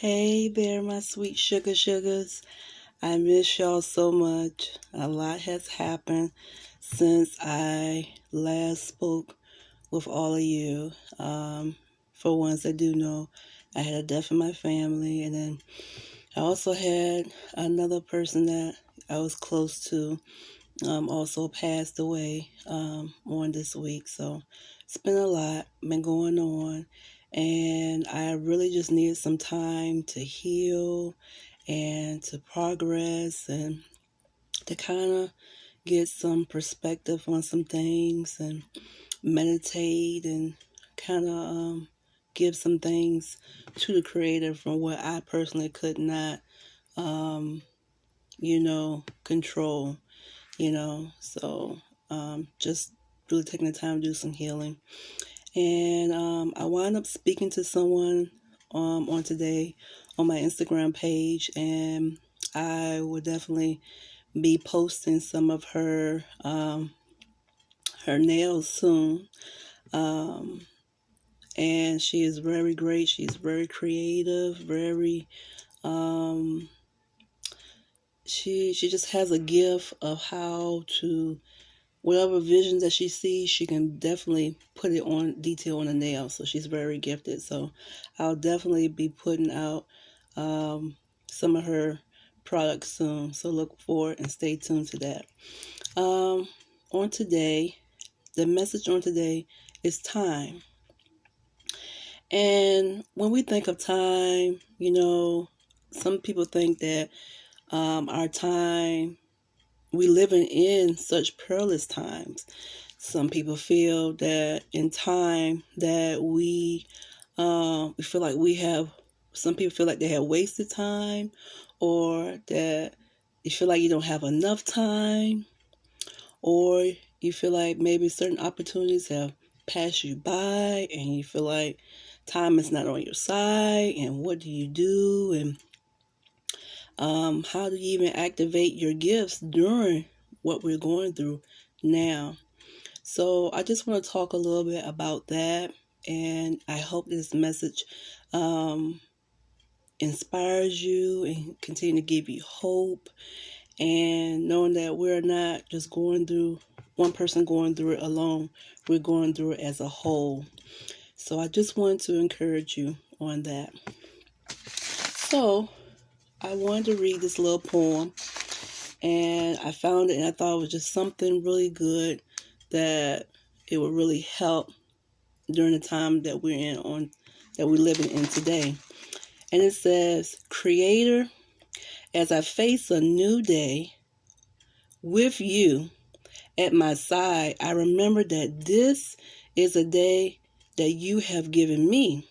Hey there, my sweet sugars. I miss y'all so much. A lot has happened since I last spoke with all of you. For ones that do know, I had a death in my family, and then I also had another person that I was close to also passed away on this week. So it's been a lot, been going on, and I really just needed some time to heal and to progress and to kind of get some perspective on some things and meditate and kind of give some things to the creator from what I personally could not, control. So just really taking the time to do some healing. And I wound up speaking to someone on today on my Instagram page, and I will definitely be posting some of her nails soon. And she is very great. She's very creative, very she just has a gift of how to, whatever vision that she sees, she can definitely put it on detail on the nail. So she's very gifted. So I'll definitely be putting out some of her products soon. So look forward and stay tuned to that. On today, the message on today is time. And when we think of time, some people think that our time, we living in such perilous times. Some people feel that in time that we feel like we have, some people feel like they have wasted time, or that you feel like you don't have enough time, or you feel like maybe certain opportunities have passed you by and you feel like time is not on your side, and what do you do, and how do you even activate your gifts during what we're going through now? So I just want to talk a little bit about that, and I hope this message inspires you and continue to give you hope, and knowing that we're not just going through, one person going through it alone, we're going through it as a whole. So I just want to encourage you on that. So I wanted to read this little poem, and I found it and I thought it was just something really good that it would really help during the time that we're living in today. And it says, Creator, as I face a new day with you at my side, I remember that this is a day that you have given me,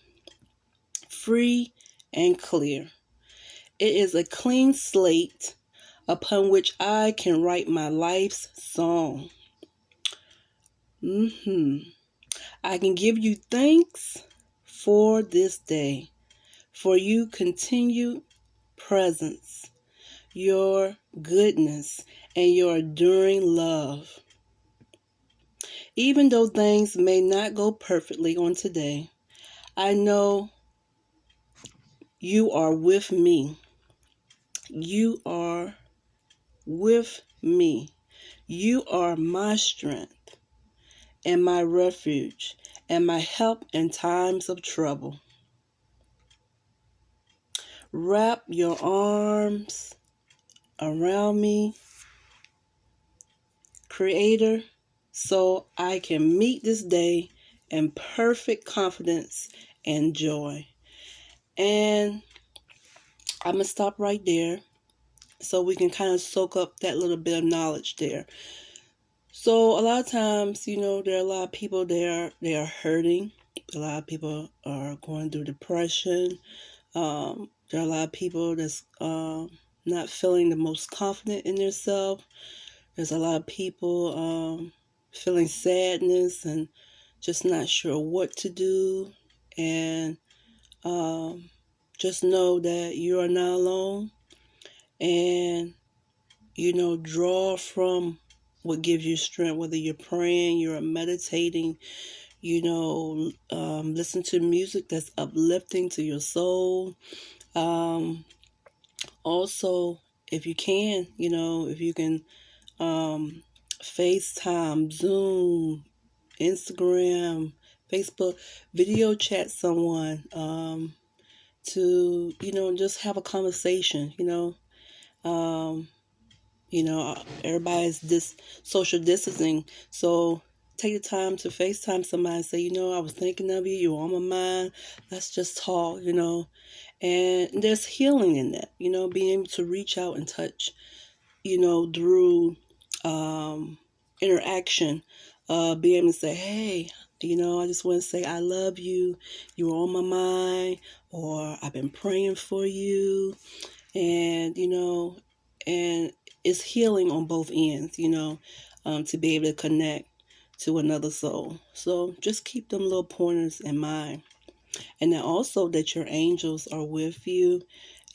free and clear. It is a clean slate upon which I can write my life's song. I can give you thanks for this day, for your continued presence, your goodness, and your enduring love. Even though things may not go perfectly on today, I know you are with me. You are with me. You are my strength and my refuge and my help in times of trouble. Wrap your arms around me, Creator, so I can meet this day in perfect confidence and joy. And I'm going to stop right there so we can kind of soak up that little bit of knowledge there. So a lot of times, there are a lot of people they are hurting. A lot of people are going through depression. There are a lot of people that's not feeling the most confident in themselves. There's a lot of people feeling sadness and just not sure what to do. And just know that you are not alone. And, draw from what gives you strength, whether you're praying, you're meditating, listen to music that's uplifting to your soul. Also, if you can, if you can FaceTime, Zoom, Instagram, Facebook, video chat someone, to, just have a conversation, um, everybody's social distancing. So take the time to FaceTime somebody and say, I was thinking of you. You're on my mind. Let's just talk, And there's healing in that, being able to reach out and touch, through interaction, being able to say, hey, I just want to say I love you. You were on my mind, or I've been praying for you. And, and it's healing on both ends, to be able to connect to another soul. So just keep them little pointers in mind. And then also that your angels are with you.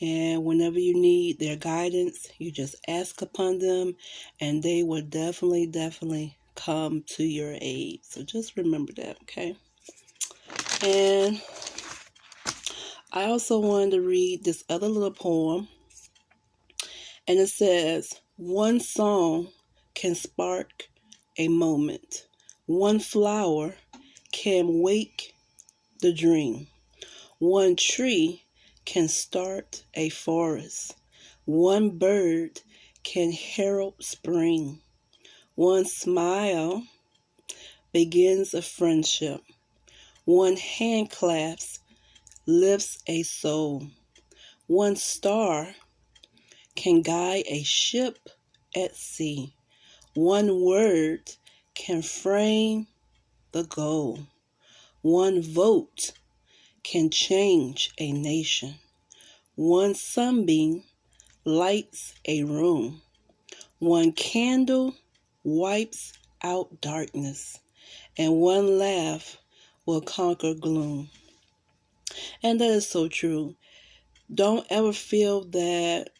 And whenever you need their guidance, you just ask upon them, and they will definitely come to your aid. So just remember that, okay? And I also wanted to read this other little poem. And it says, one song can spark a moment. One flower can wake the dream. One tree can start a forest. One bird can herald spring. One smile begins a friendship. One hand clasp lifts a soul. One star can guide a ship at sea. One word can frame the goal. One vote can change a nation. One sunbeam lights a room. One candle wipes out darkness. And one laugh will conquer gloom. And that is so true. Don't ever feel that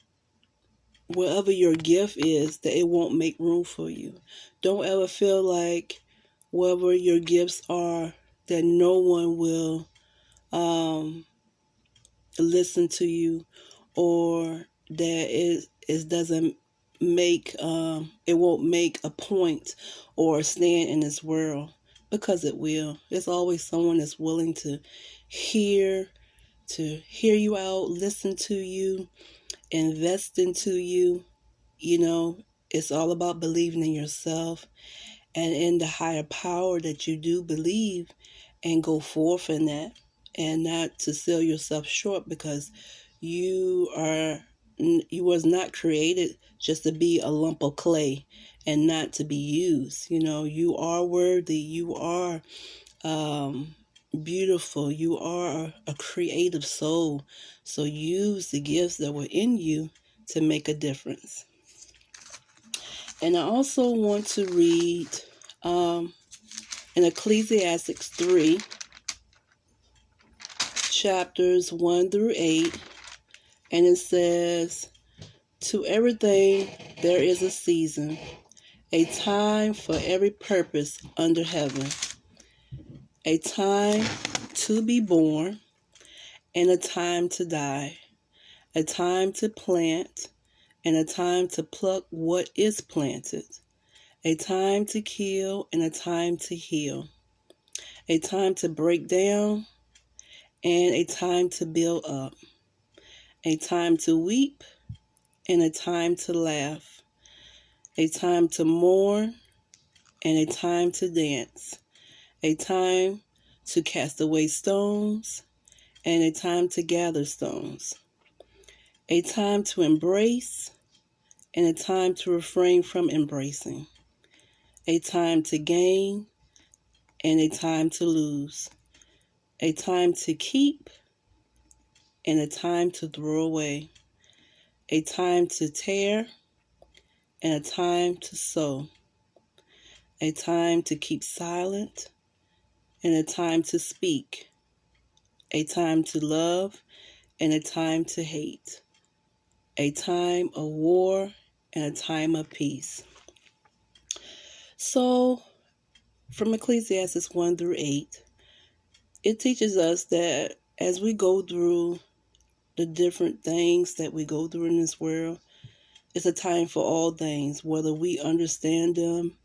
wherever your gift is, that it won't make room for you. Don't ever feel like wherever your gifts are, that no one will listen to you, or that it doesn't make it won't make a point or stand in this world, because it will. There's always someone that's willing to hear you out, listen to you, invest into you. It's all about believing in yourself and in the higher power that you do believe, and go forth in that, and not to sell yourself short, because you was not created just to be a lump of clay and not to be used. You are worthy. You are beautiful. You are a creative soul. So use the gifts that were in you to make a difference. And I also want to read in Ecclesiastes 3, chapters 1 through 8, and it says, to everything there is a season, a time for every purpose under heaven, a time to be born and a time to die, a time to plant and a time to pluck what is planted, a time to kill and a time to heal, a time to break down and a time to build up, a time to weep and a time to laugh, a time to mourn and a time to dance, a time to cast away stones and a time to gather stones, a time to embrace and a time to refrain from embracing, a time to gain and a time to lose, a time to keep and a time to throw away, a time to tear and a time to sow, a time to keep silent and a time to speak, a time to love and a time to hate, a time of war and a time of peace. So, from Ecclesiastes 1 through 8, it teaches us that as we go through the different things that we go through in this world. It's a time for all things, whether we understand them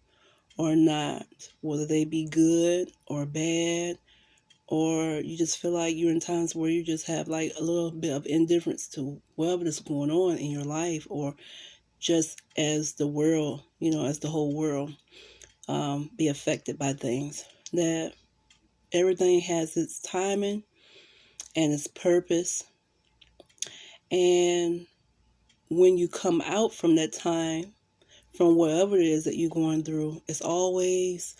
or not, whether they be good or bad, or you just feel like you're in times where you just have like a little bit of indifference to whatever is going on in your life, or just as the world, as the whole world be affected by things. That everything has its timing and its purpose. And when you come out from that time, from whatever it is that you're going through, it's always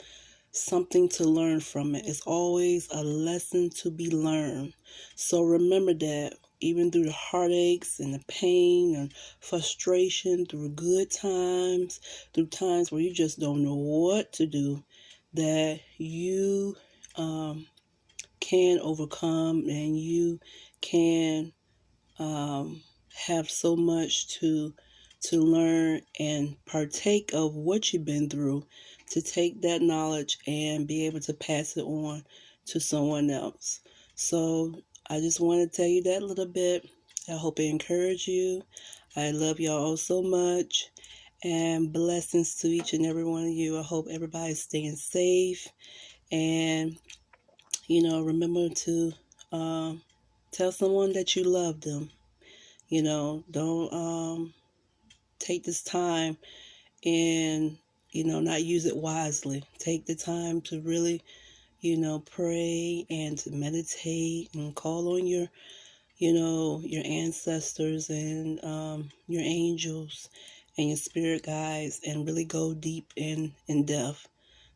something to learn from it. It's always a lesson to be learned. So remember that even through the heartaches and the pain and frustration, through good times, through times where you just don't know what to do, that you can overcome, and you can have so much to learn and partake of what you've been through, to take that knowledge and be able to pass it on to someone else. So I just want to tell you that a little bit. I hope it encouraged you. I love y'all all so much, and blessings to each and every one of you. I hope everybody's staying safe, and remember to tell someone that you love them. Don't take this time and, not use it wisely. Take the time to really, pray and to meditate and call on your ancestors and your angels and your spirit guides, and really go deep in depth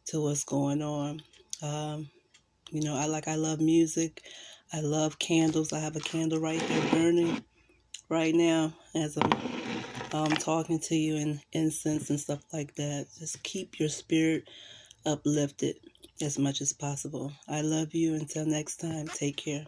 to what's going on. I love music. I love candles. I have a candle right there burning right now as I'm talking to you, in incense and stuff like that. Just keep your spirit uplifted as much as possible. I love you. Until next time, take care.